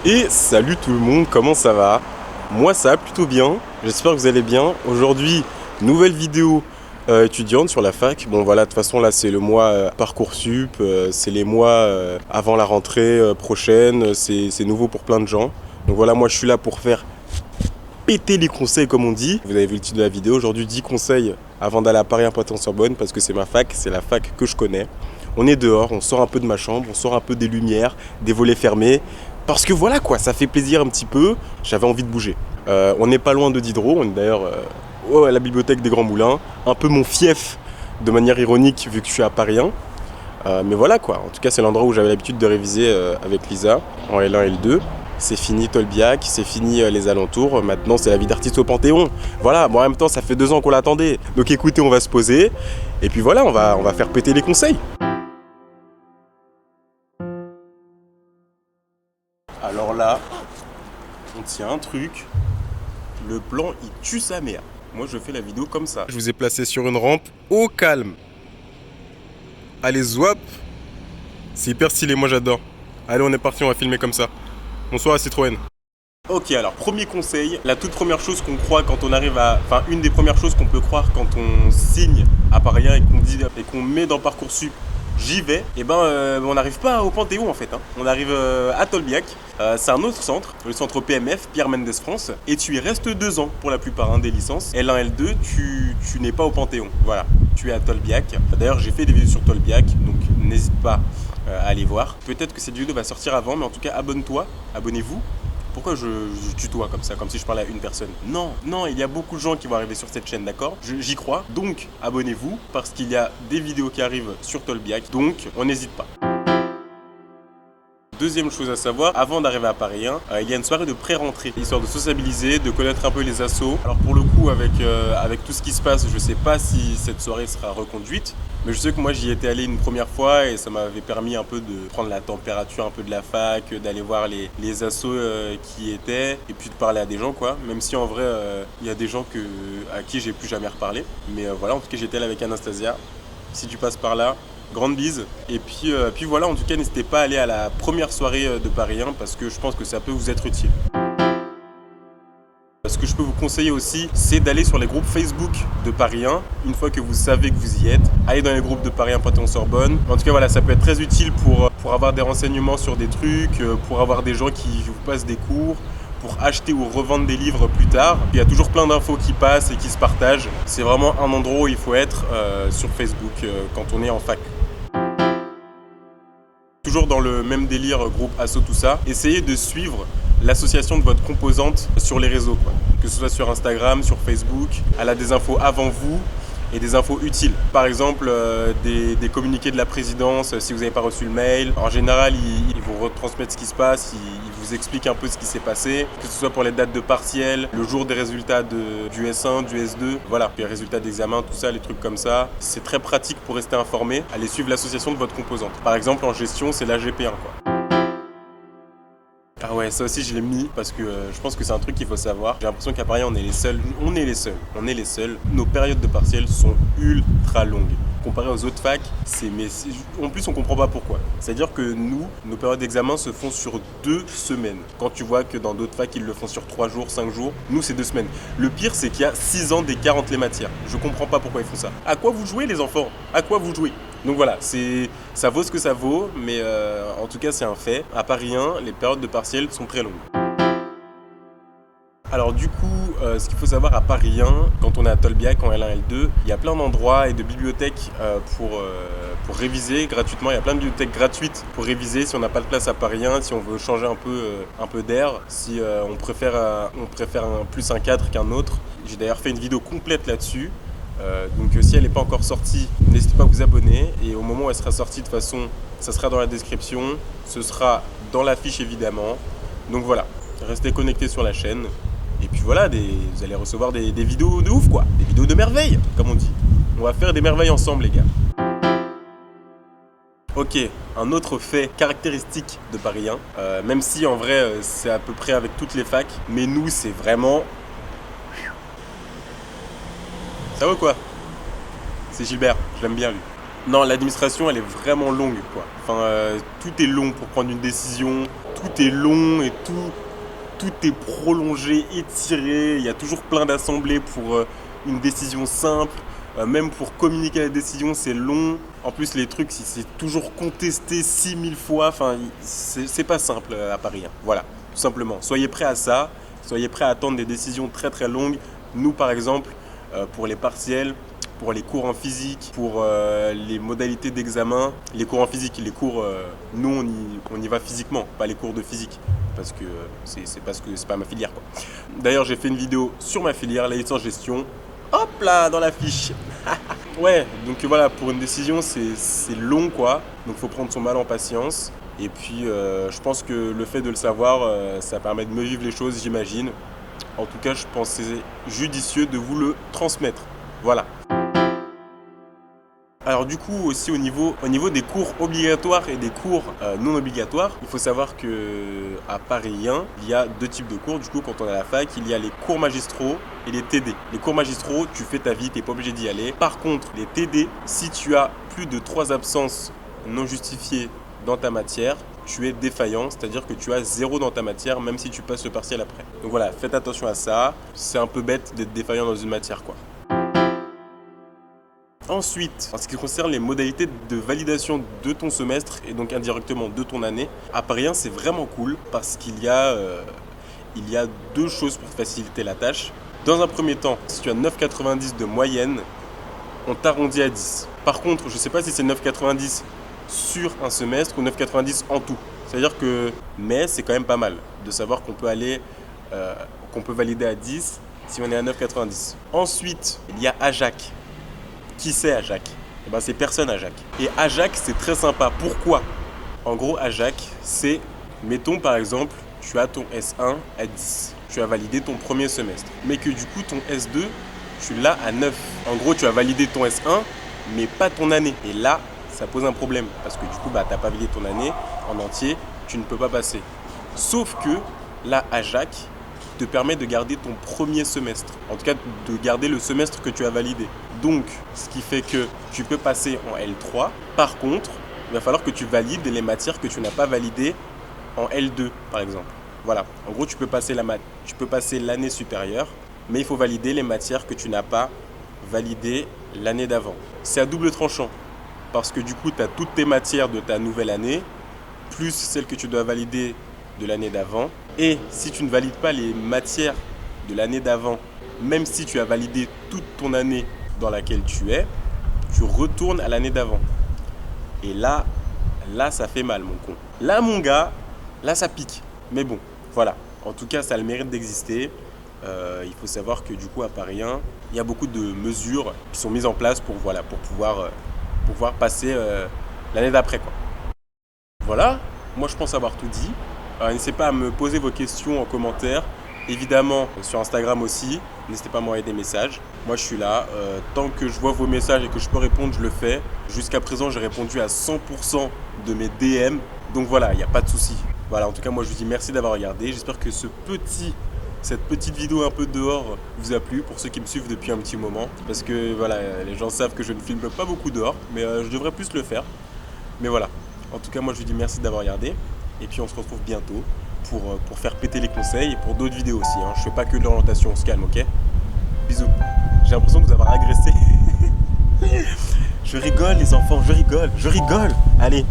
Et salut tout le monde, comment ça va? Moi ça va plutôt bien, j'espère que vous allez bien. Aujourd'hui, nouvelle vidéo étudiante sur la fac. Bon voilà, de toute façon là c'est le mois Parcoursup, c'est les mois avant la rentrée prochaine, c'est nouveau pour plein de gens. Donc voilà, moi je suis là pour faire péter les conseils comme on dit. Vous avez vu le titre de la vidéo, aujourd'hui 10 conseils avant d'aller à Paris 1 Panthéon-Sorbonne parce que c'est ma fac, c'est la fac que je connais. On est dehors, on sort un peu de ma chambre, on sort un peu des lumières, des volets fermés. Parce que voilà quoi, ça fait plaisir un petit peu, j'avais envie de bouger. On n'est pas loin de Diderot, on est d'ailleurs à la bibliothèque des Grands Moulins. Un peu mon fief de manière ironique vu que je suis à Paris 1. Mais voilà quoi, en tout cas c'est l'endroit où j'avais l'habitude de réviser avec Lisa en L1 et L2. C'est fini Tolbiac, c'est fini les alentours, maintenant c'est la vie d'artiste au Panthéon. Voilà, bon en même temps ça fait 2 ans qu'on l'attendait. Donc écoutez, on va se poser, et puis voilà, on va faire péter les conseils. Alors là, on tient un truc, le plan il tue sa mère. Moi je fais la vidéo comme ça. Je vous ai placé sur une rampe au calme. Allez zwap, c'est hyper stylé, moi j'adore. Allez on est parti, on va filmer comme ça. Bonsoir à Citroën. Ok, alors premier conseil, la toute première chose qu'on croit quand on arrive à... Enfin, une des premières choses qu'on peut croire quand on signe à Paris 1 et qu'on dit et qu'on met dans Parcoursup j'y vais, et on n'arrive pas au Panthéon en fait. On arrive à Tolbiac, c'est un autre centre, le centre PMF, Pierre Mendès France, et tu y restes 2 ans pour la plupart des licences. L1, L2, tu n'es pas au Panthéon, voilà, tu es à Tolbiac. D'ailleurs, j'ai fait des vidéos sur Tolbiac, donc n'hésite pas à aller voir. Peut-être que cette vidéo va sortir avant, mais en tout cas, abonne-toi, abonnez-vous. Pourquoi je tutoie comme ça, comme si je parlais à une personne? Non, non, il y a beaucoup de gens qui vont arriver sur cette chaîne, d'accord? J'y crois. Donc, abonnez-vous, parce qu'il y a des vidéos qui arrivent sur Tolbiac, donc on n'hésite pas. Deuxième chose à savoir, avant d'arriver à Paris 1, il y a une soirée de pré-rentrée, histoire de sociabiliser, de connaître un peu les assos. Alors pour le coup, avec tout ce qui se passe, je ne sais pas si cette soirée sera reconduite, mais je sais que moi j'y étais allé une première fois et ça m'avait permis un peu de prendre la température un peu de la fac, d'aller voir les assos qui y étaient, et puis de parler à des gens quoi, même si en vrai il y a des gens à qui j'ai plus jamais reparlé. Mais voilà, en tout cas j'étais allé avec Anastasia. Si tu passes par là, grande bise. Et puis voilà, en tout cas, n'hésitez pas à aller à la première soirée de Paris 1 parce que je pense que ça peut vous être utile. Ce que je peux vous conseiller aussi, c'est d'aller sur les groupes Facebook de Paris 1. Une fois que vous savez que vous y êtes, allez dans les groupes de Paris 1 Panthéon-Sorbonne. En tout cas, voilà, ça peut être très utile pour avoir des renseignements sur des trucs, pour avoir des gens qui vous passent des cours, pour acheter ou revendre des livres plus tard. Il y a toujours plein d'infos qui passent et qui se partagent. C'est vraiment un endroit où il faut être sur Facebook quand on est en fac. Toujours dans le même délire, groupe, asso, tout ça, essayez de suivre l'association de votre composante sur les réseaux, quoi. Que ce soit sur Instagram, sur Facebook, elle a des infos avant vous et des infos utiles. Par exemple, des communiqués de la présidence, si vous n'avez pas reçu le mail. En général, ils vous retransmettent ce qui se passe, ils vous expliquent un peu ce qui s'est passé, que ce soit pour les dates de partiel, le jour des résultats du S1, du S2, voilà, les résultats d'examen, tout ça, les trucs comme ça. C'est très pratique pour rester informé. Allez suivre l'association de votre composante. Par exemple, en gestion, c'est l'AGP1, quoi. Ah ouais, ça aussi je l'ai mis parce que je pense que c'est un truc qu'il faut savoir. J'ai l'impression qu'à Paris on est les seuls, Nos périodes de partiels sont ultra longues. Comparé aux autres facs, en plus on comprend pas pourquoi. C'est-à-dire que nous, nos périodes d'examen se font sur 2 semaines. Quand tu vois que dans d'autres facs ils le font sur 3 jours, 5 jours, nous c'est 2 semaines. Le pire c'est qu'il y a 6 ans d'écart entre les matières. Je comprends pas pourquoi ils font ça. À quoi vous jouez les enfants? À quoi vous jouez? Donc voilà, ça vaut ce que ça vaut, mais en tout cas c'est un fait. À Paris 1, les périodes de partiel sont très longues. Alors du coup, ce qu'il faut savoir à Paris 1, quand on est à Tolbiac en L1, L2, il y a plein d'endroits et de bibliothèques pour réviser gratuitement. Il y a plein de bibliothèques gratuites pour réviser si on n'a pas de place à Paris 1, si on veut changer un peu d'air, si on préfère un cadre qu'un autre. J'ai d'ailleurs fait une vidéo complète là-dessus. Donc si elle n'est pas encore sortie, n'hésitez pas à vous abonner et au moment où elle sera sortie, de toute façon, ça sera dans la description, ce sera dans l'affiche évidemment. Donc voilà, restez connectés sur la chaîne et puis voilà, vous allez recevoir des vidéos de ouf quoi, des vidéos de merveille comme on dit. On va faire des merveilles ensemble les gars. Ok, un autre fait caractéristique de Paris 1, même si en vrai c'est à peu près avec toutes les facs, mais nous c'est vraiment... Ça va quoi? C'est Gilbert, je l'aime bien lui. Non, l'administration, elle est vraiment longue, quoi. Enfin, tout est long pour prendre une décision, tout est long et tout est prolongé, étiré. Il y a toujours plein d'assemblées pour une décision simple. Même pour communiquer la décision, c'est long. En plus, les trucs, c'est toujours contesté 6000 fois. Enfin, c'est pas simple à Paris, hein. Voilà, tout simplement. Soyez prêts à ça. Soyez prêts à attendre des décisions très très longues. Nous, par exemple, pour les partiels, pour les cours en physique, pour les modalités d'examen, les cours en physique, les cours, nous, on y va physiquement, pas les cours de physique. Parce que c'est pas ma filière, quoi. D'ailleurs, j'ai fait une vidéo sur ma filière, la licence gestion. Hop là, dans la fiche. Ouais, donc voilà, pour une décision, c'est long, quoi. Donc il faut prendre son mal en patience. Et puis, je pense que le fait de le savoir, ça permet de mieux vivre les choses, j'imagine. En tout cas, je pense que c'est judicieux de vous le transmettre. Voilà. Alors du coup aussi au niveau des cours obligatoires et des cours non obligatoires, il faut savoir que à Paris 1, il y a deux types de cours. Du coup, quand on est à la fac, il y a les cours magistraux et les TD. Les cours magistraux, tu fais ta vie, tu n'es pas obligé d'y aller. Par contre, les TD, si tu as plus de 3 absences non justifiées dans ta matière, tu es défaillant, c'est-à-dire que tu as 0 dans ta matière, même si tu passes le partiel après. Donc voilà, faites attention à ça. C'est un peu bête d'être défaillant dans une matière, quoi. Ensuite, en ce qui concerne les modalités de validation de ton semestre et donc indirectement de ton année, à Paris 1, c'est vraiment cool parce qu'il y a deux choses pour faciliter la tâche. Dans un premier temps, si tu as 9,90 de moyenne, on t'arrondit à 10. Par contre, je ne sais pas si c'est 9,90 sur un semestre ou 9,90 en tout. C'est-à-dire que, mais c'est quand même pas mal de savoir qu'on peut qu'on peut valider à 10 si on est à 9,90. Ensuite, il y a AJAC. Qui c'est AJAC ? Eh ben, c'est personne AJAC. Et AJAC, c'est très sympa. Pourquoi ? En gros, AJAC, c'est, mettons par exemple, tu as ton S1 à 10. Tu as validé ton premier semestre. Mais que du coup, ton S2, tu l'as à 9. En gros, tu as validé ton S1, mais pas ton année. Et là, ça pose un problème. Parce que du coup, tu n'as pas validé ton année en entier. Tu ne peux pas passer. Sauf que là, AJAC te permet de garder ton premier semestre. En tout cas, de garder le semestre que tu as validé. Donc, ce qui fait que tu peux passer en L3. Par contre, il va falloir que tu valides les matières que tu n'as pas validées en L2, par exemple. Voilà. En gros, tu peux passer l'année supérieure, mais il faut valider les matières que tu n'as pas validées l'année d'avant. C'est à double tranchant, parce que du coup, tu as toutes tes matières de ta nouvelle année, plus celles que tu dois valider de l'année d'avant. Et si tu ne valides pas les matières de l'année d'avant, même si tu as validé toute ton année dans laquelle tu es, tu retournes à l'année d'avant. Et là, ça fait mal, mon con. Là, mon gars, là, ça pique. Mais bon, voilà. En tout cas, ça a le mérite d'exister. Il faut savoir que du coup, à Paris 1, il y a beaucoup de mesures qui sont mises en place pour pouvoir passer l'année d'après, quoi. Voilà, moi je pense avoir tout dit. N'hésitez pas à me poser vos questions en commentaire. Évidemment, sur Instagram aussi, n'hésitez pas à m'envoyer des messages. Moi, je suis là. Tant que je vois vos messages et que je peux répondre, je le fais. Jusqu'à présent, j'ai répondu à 100% de mes DM. Donc voilà, il n'y a pas de souci. Voilà, en tout cas, moi, je vous dis merci d'avoir regardé. J'espère que cette petite vidéo un peu dehors vous a plu, pour ceux qui me suivent depuis un petit moment. Parce que voilà, les gens savent que je ne filme pas beaucoup dehors, mais je devrais plus le faire. Mais voilà, en tout cas, moi, je vous dis merci d'avoir regardé. Et puis, on se retrouve bientôt pour faire péter les conseils et pour d'autres vidéos aussi, hein. Je fais pas que de l'orientation, on se calme, ok ? Bisous. J'ai l'impression de vous avoir agressé. Je rigole les enfants, je rigole. Allez.